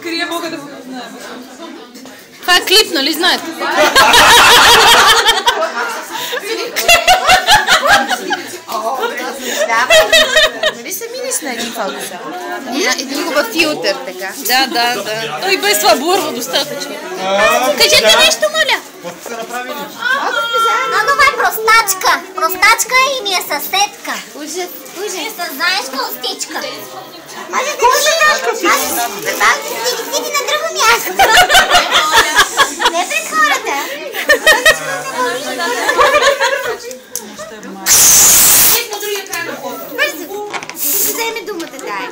Крия мога да го познаем. Това е клип, нали знаете? Нали са мини с един фотошоп? Един хубав филтър, така. Да. Той и без това блърва достатъчно. Кажете нещо, моля. Това е простачка. Простачка и ми е съседка. Ужас. И знаеш костичка. Може да ти на друго място. Не пред хората. Бързо. Ще вземе думата, дай.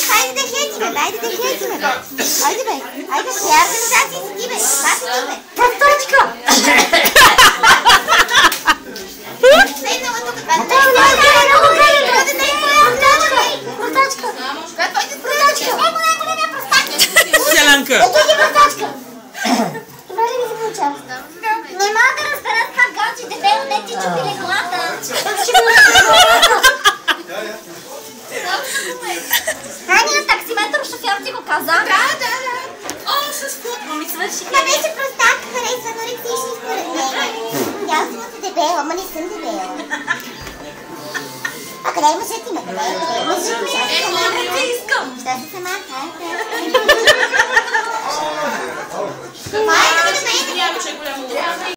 Хайде да хейтиме, дайде да хейтиме. Хайде бе, хайде коя организация си ти бе? Това си ти бе. Простачка! Седнала тук, това е Селянка! Това ли ми се получава? Не мога да разбера това галче дебело, де ти чупи леглата. Ания, таксиметър шофьор ти го каза? Да. О, с футбол ми свърши. Това беше простак, харесва анорексични според мен. Аз съм дебела, ама не съм дебела. А къде е мъжът има? Къде е мъжът има? Не искам. Що си сама? Майка, да ме